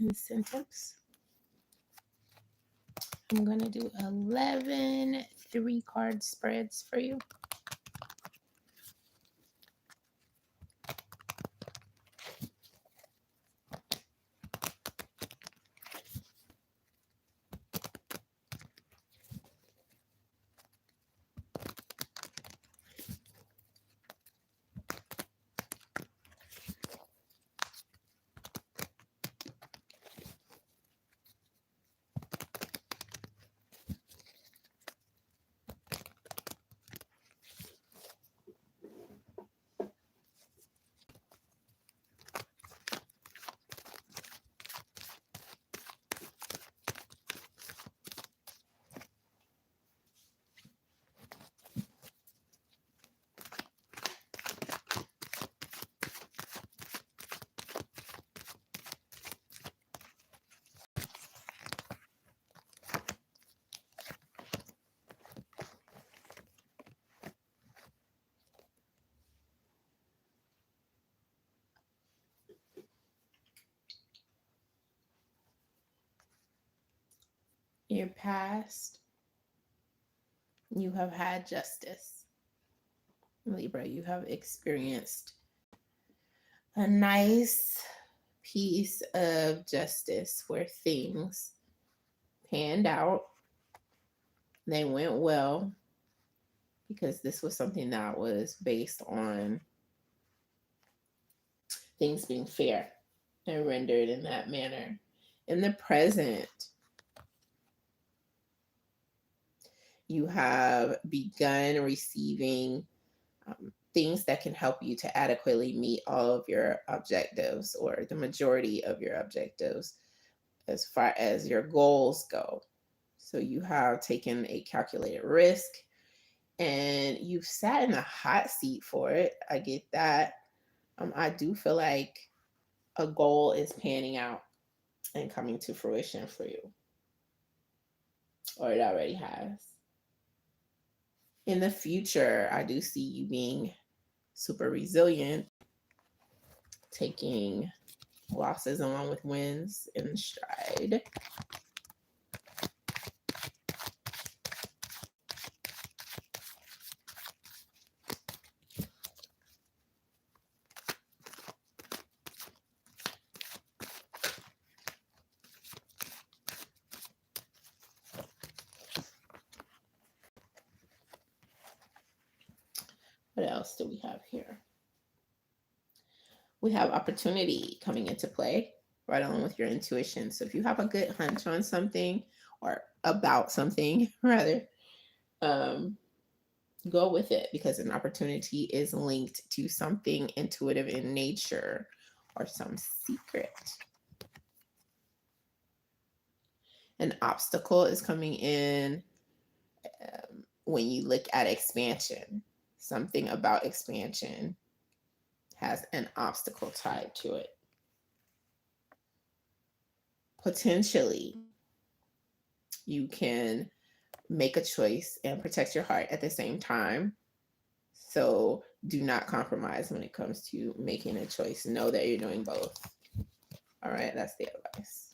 incentives. I'm going to do 11 3-card spreads for you. Your past, you have had justice. Libra, you have experienced a nice piece of justice where things panned out. They went well because this was something that was based on things being fair and rendered in that manner. In the present, you have begun receiving things that can help you to adequately meet all of your objectives, or the majority of your objectives as far as your goals go. So you have taken a calculated risk and you've sat in the hot seat for it. I get that. I do feel like a goal is panning out and coming to fruition for you, or it already has. In the future, I do see you being super resilient, taking losses along with wins in stride. What else do we have here? We have opportunity coming into play right along with your intuition. So if you have a good hunch on something, or about something rather, go with it, because an opportunity is linked to something intuitive in nature or some secret. An obstacle is coming in when you look at expansion. Something about expansion has an obstacle tied to it. Potentially, you can make a choice and protect your heart at the same time. So do not compromise when it comes to making a choice. Know that you're doing both. All right, that's the advice.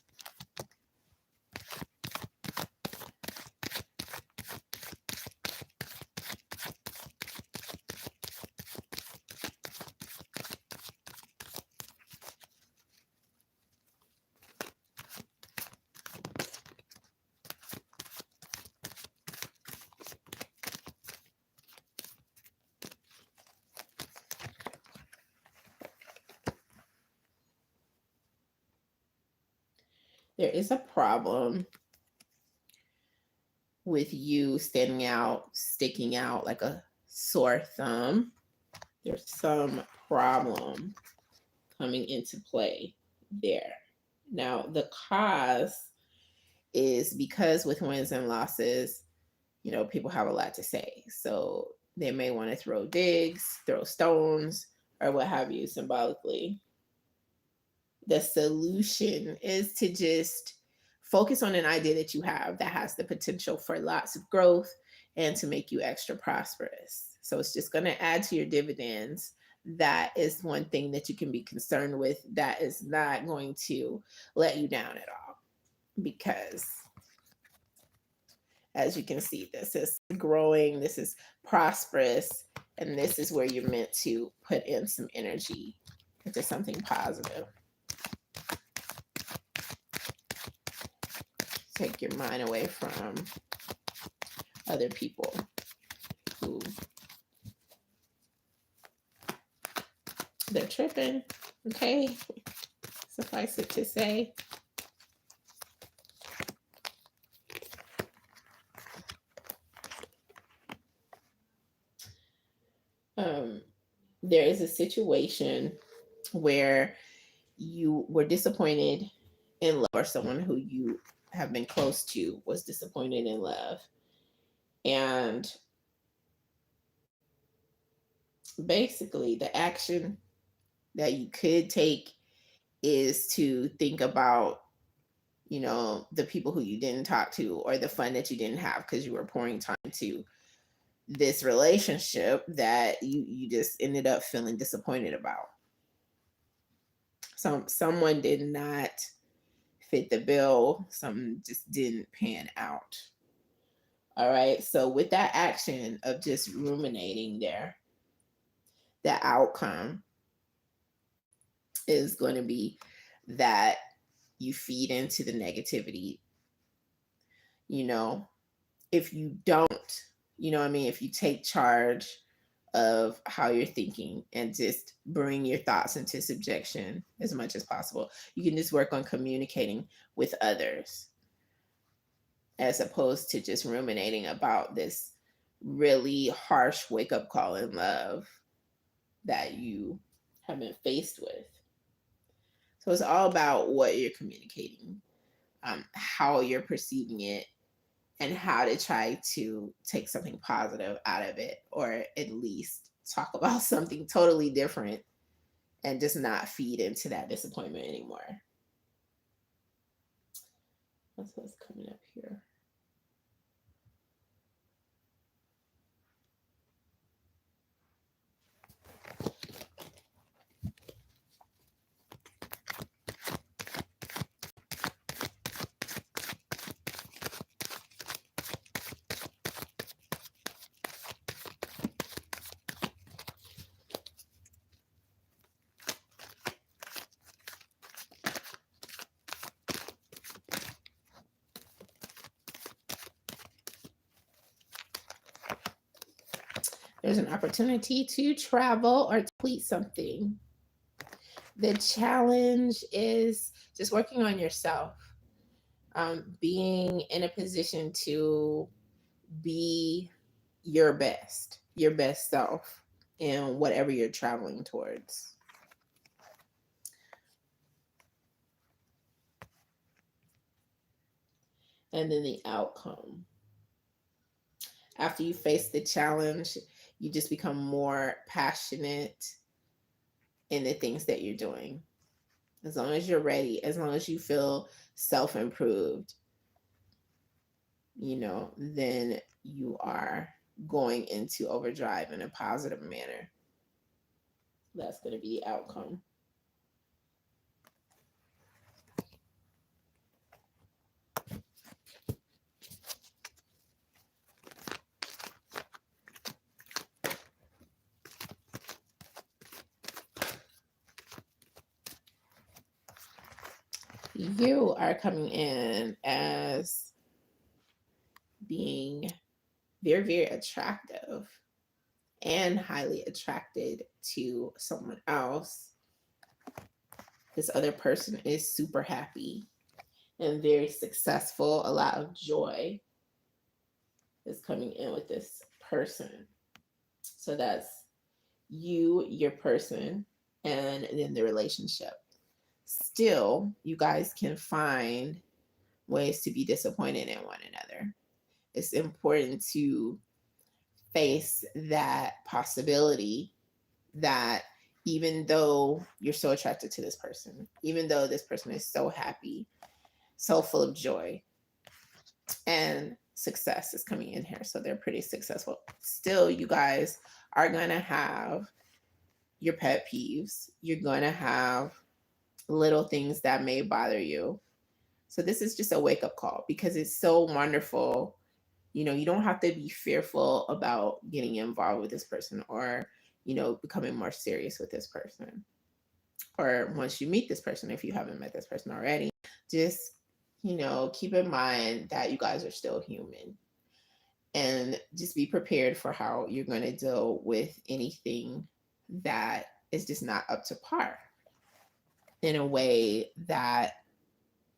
There is a problem with you standing out, sticking out like a sore thumb. There's some problem coming into play there. Now, the cause is because with wins and losses, people have a lot to say. So they may want to throw digs, throw stones, or what have you, symbolically. The solution is to just focus on an idea that you have that has the potential for lots of growth and to make you extra prosperous. So it's just going to add to your dividends that is one thing that you can be concerned with that is not going to let you down at all. Because as you can see, this is growing, this is prosperous, and this is where you're meant to put in some energy into something positive. Take your mind away from other people who they're tripping, okay? Suffice it to say. There is a situation where you were disappointed in love, or someone who you have been close to was disappointed in love. And basically, the action that you could take is to think about, the people who you didn't talk to, or the fun that you didn't have because you were pouring time to this relationship that you just ended up feeling disappointed about. Someone did not fit the bill, something just didn't pan out. All right, so with that action of just ruminating there, the outcome is going to be that you feed into the negativity. If you don't, if you take charge of how you're thinking and just bring your thoughts into subjection as much as possible, you can just work on communicating with others as opposed to just ruminating about this really harsh wake up call in love that you have been faced with. So it's all about what you're communicating, how you're perceiving it, and how to try to take something positive out of it, or at least talk about something totally different and just not feed into that disappointment anymore. That's what's coming up here. There's an opportunity to travel or tweet something. The challenge is just working on yourself, being in a position to be your best self in whatever you're traveling towards. And then the outcome. After you face the challenge, you just become more passionate in the things that you're doing. As long as you're ready, as long as you feel self-improved, then you are going into overdrive in a positive manner. That's going to be the outcome. You are coming in as being very, very attractive and highly attracted to someone else. This other person is super happy and very successful. A lot of joy is coming in with this person. So that's you, your person, and then the relationship. Still, you guys can find ways to be disappointed in one another. It's important to face that possibility that even though you're so attracted to this person, even though this person is so happy, so full of joy, and success is coming in here, so they're pretty successful, still you guys are going to have your pet peeves. You're going to have little things that may bother you. So this is just a wake up call because it's so wonderful. You don't have to be fearful about getting involved with this person or, becoming more serious with this person. Or once you meet this person, if you haven't met this person already, just, keep in mind that you guys are still human and just be prepared for how you're going to deal with anything that is just not up to par in a way that,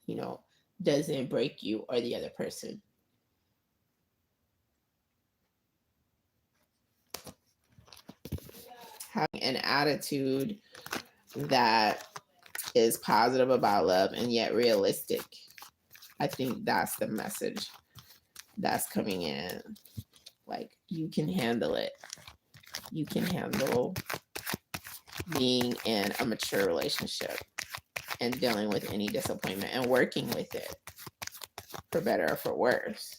you know, doesn't break you or the other person. Having an attitude that is positive about love and yet realistic. I think that's the message that's coming in. Like, you can handle it. You can handle being in a mature relationship and dealing with any disappointment and working with it for better or for worse.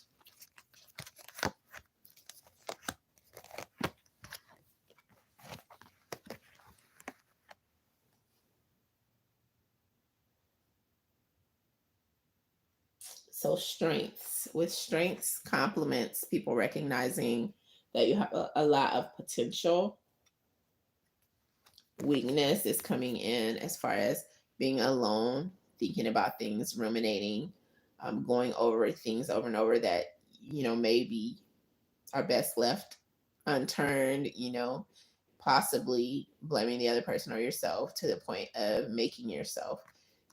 So strengths. With strengths, compliments, people recognizing that you have a lot of potential. Weakness is coming in as far as being alone, thinking about things, ruminating, going over things over and over that, maybe are best left unturned, possibly blaming the other person or yourself to the point of making yourself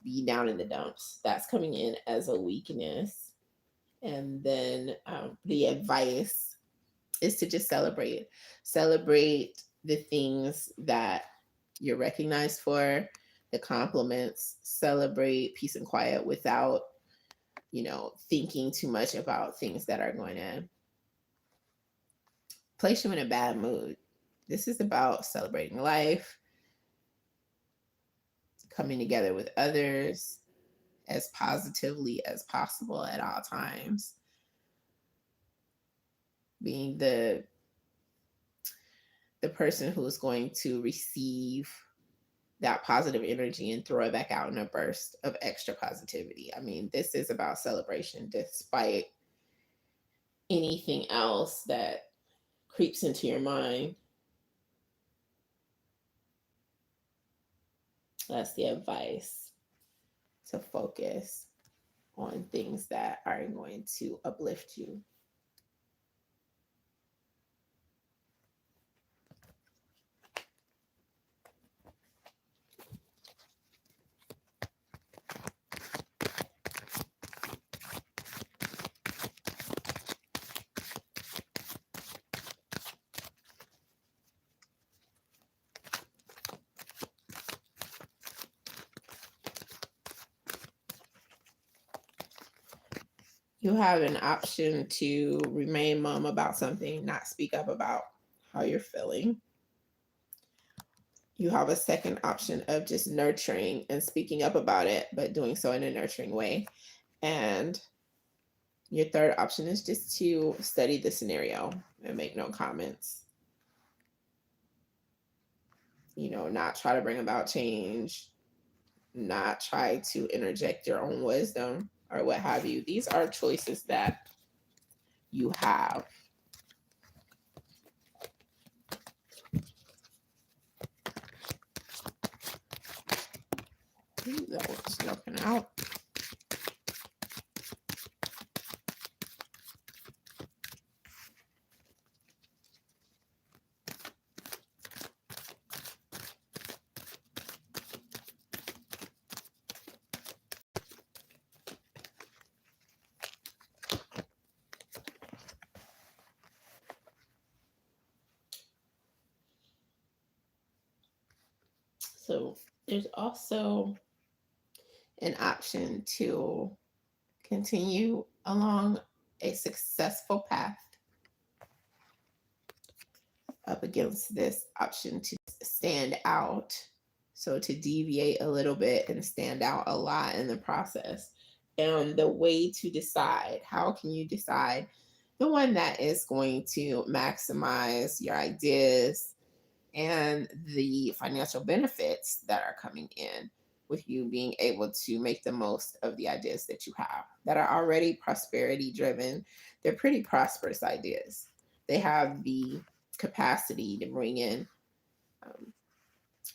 be down in the dumps. That's coming in as a weakness. And then the advice is to just celebrate the things that you're recognized for, the compliments, celebrate peace and quiet without, thinking too much about things that are going to place you in a bad mood. This is about celebrating life, coming together with others as positively as possible at all times, being the person who is going to receive that positive energy and throw it back out in a burst of extra positivity. I mean, this is about celebration despite anything else that creeps into your mind. That's the advice, to focus on things that are going to uplift you. You have an option to remain mum about something, not speak up about how you're feeling. You have a second option of just nurturing and speaking up about it, but doing so in a nurturing way. And your third option is just to study the scenario and make no comments. Not try to bring about change, not try to interject your own wisdom or what have you. These are choices that you have. Ooh, that was jumping out. So there's also an option to continue along a successful path up against this option to stand out. So to deviate a little bit and stand out a lot in the process. And the way to decide, how can you decide the one that is going to maximize your ideas, and the financial benefits that are coming in with you being able to make the most of the ideas that you have that are already prosperity driven. They're pretty prosperous ideas. They have the capacity to bring in um,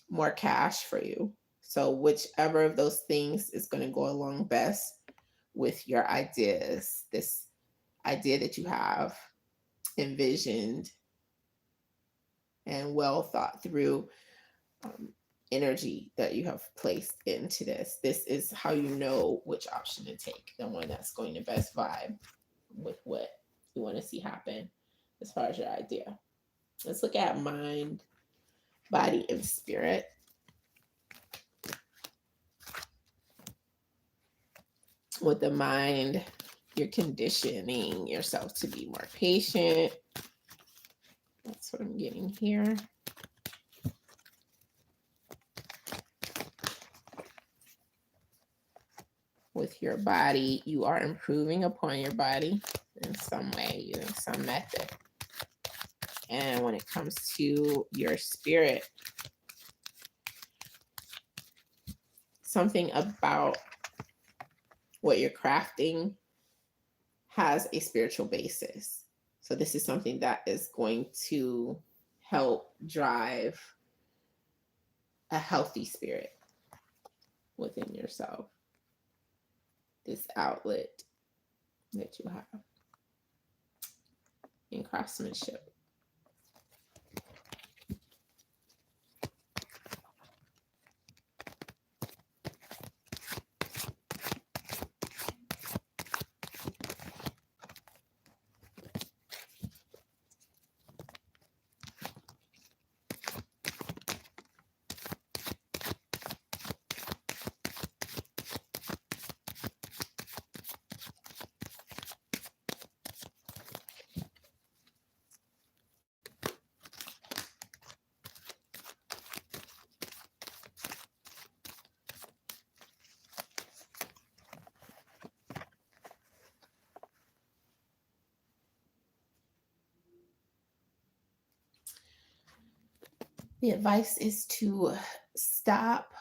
more cash for you. So, whichever of those things is going to go along best with your ideas, this idea that you have envisioned and well thought through um, energy that you have placed into this. This is how you know which option to take, the one that's going to best vibe with what you want to see happen as far as your idea. Let's look at mind, body, and spirit. With the mind, you're conditioning yourself to be more patient. That's what I'm getting here. With your body, you are improving upon your body in some way, using some method. And when it comes to your spirit, something about what you're crafting has a spiritual basis. So this is something that is going to help drive a healthy spirit within yourself. This outlet that you have in craftsmanship. The advice is to stop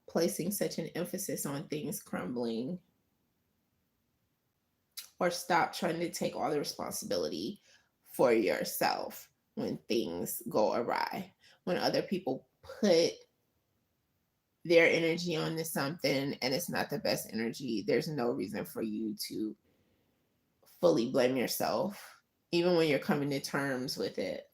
placing such an emphasis on things crumbling, or stop trying to take all the responsibility for yourself when things go awry. When other people put their energy onto something and it's not the best energy, there's no reason for you to fully blame yourself, even when you're coming to terms with it.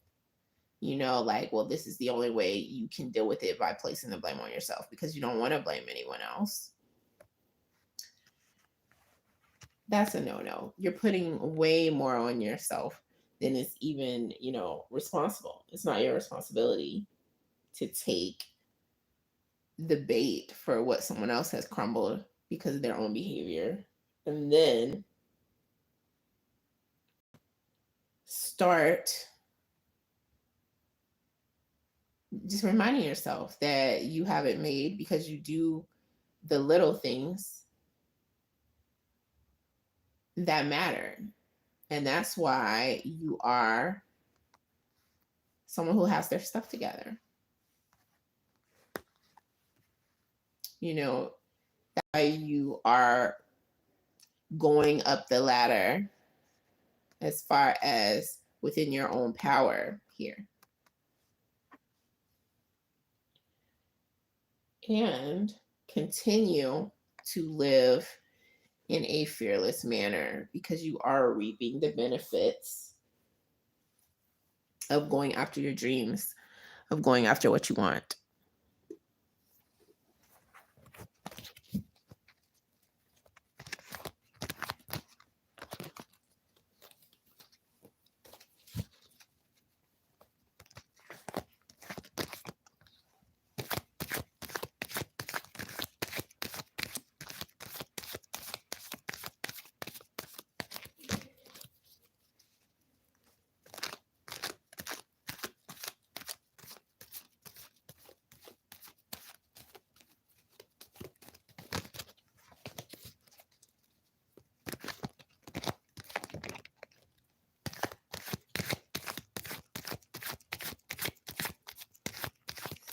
Like, well, this is the only way you can deal with it, by placing the blame on yourself because you don't want to blame anyone else. That's a no-no. You're putting way more on yourself than is even, responsible. It's not your responsibility to take the bait for what someone else has crumbled because of their own behavior. And then start just reminding yourself that you have it made because you do the little things that matter. And that's why you are someone who has their stuff together. That you are going up the ladder as far as within your own power here. And continue to live in a fearless manner because you are reaping the benefits of going after your dreams, of going after what you want.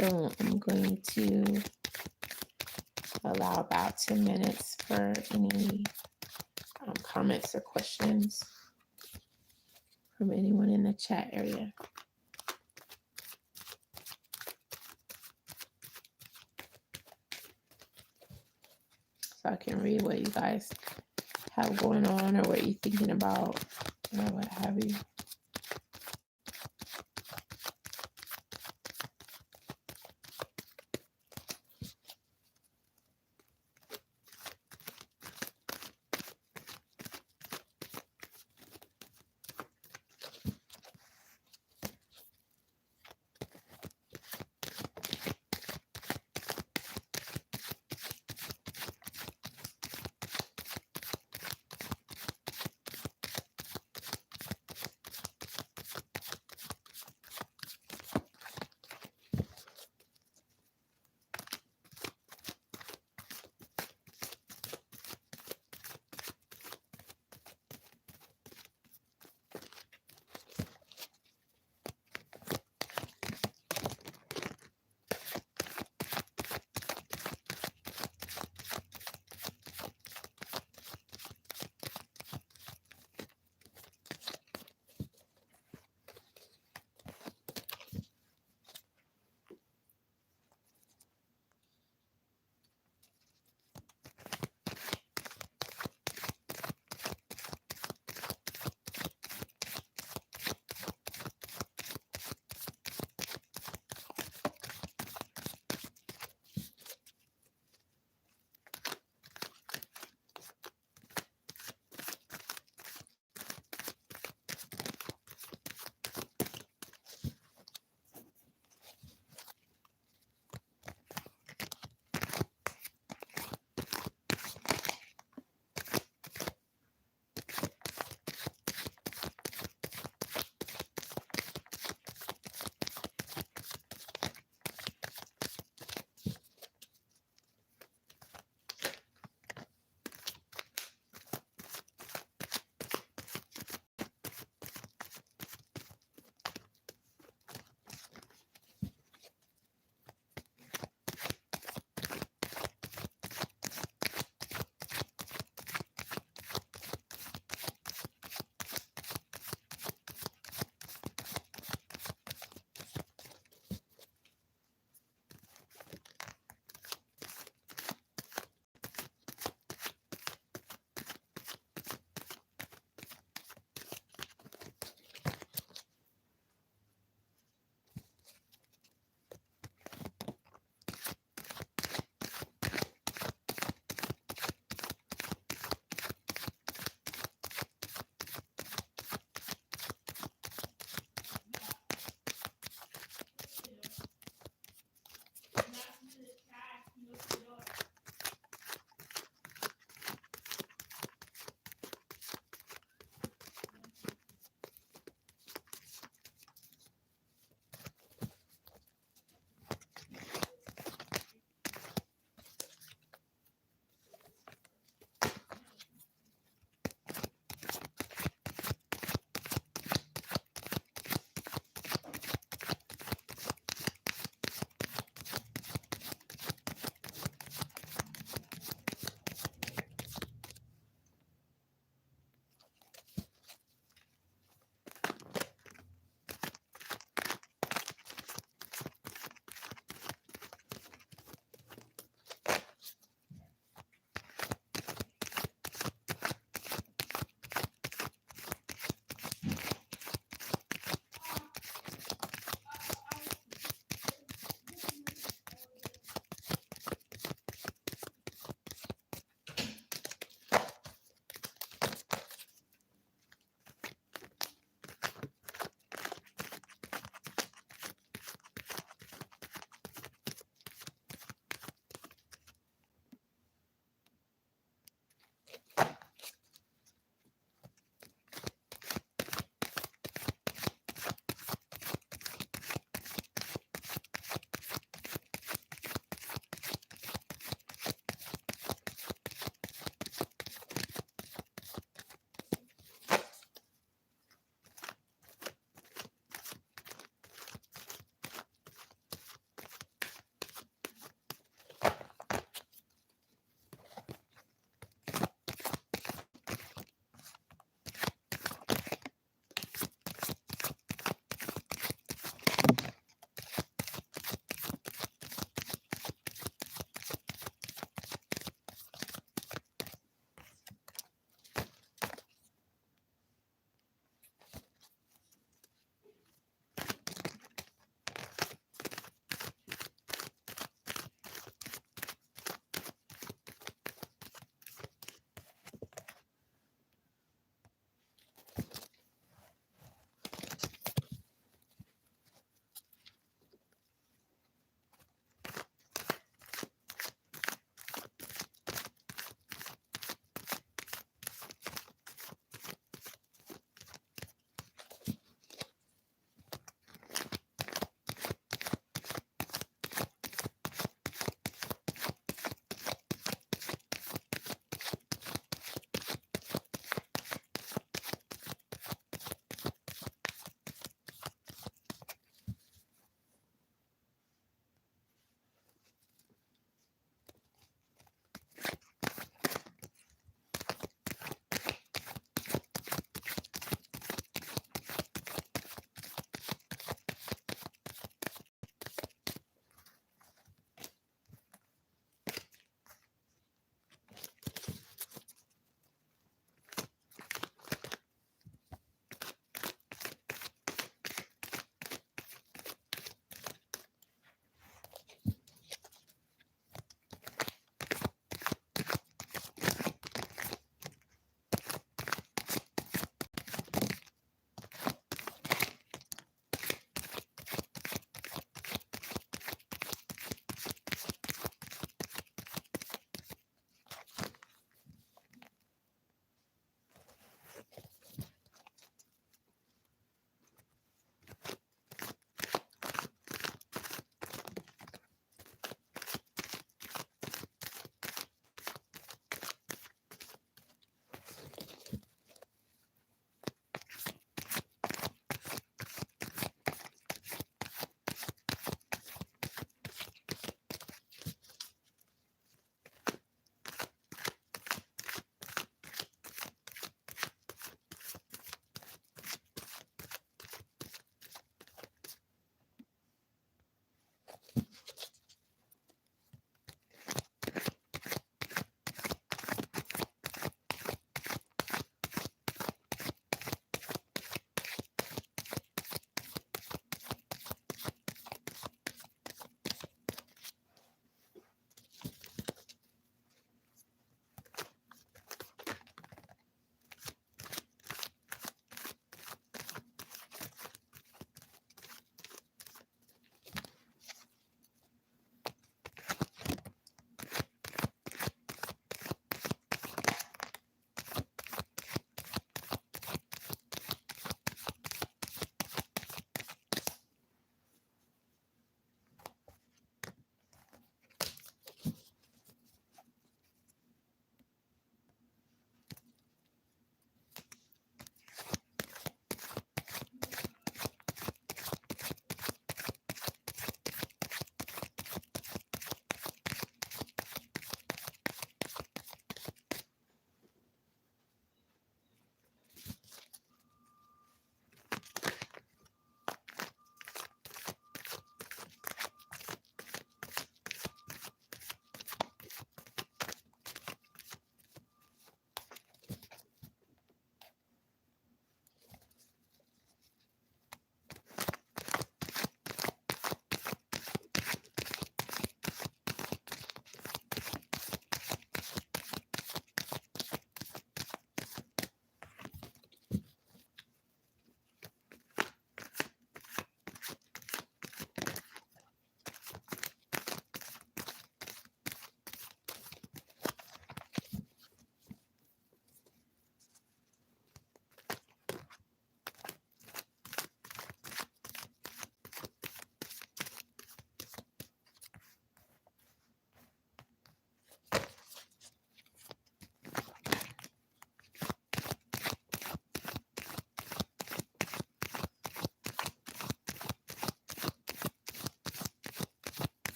So I'm going to allow about 10 minutes for any comments or questions from anyone in the chat area. So I can read what you guys have going on or what you're thinking about or what have you.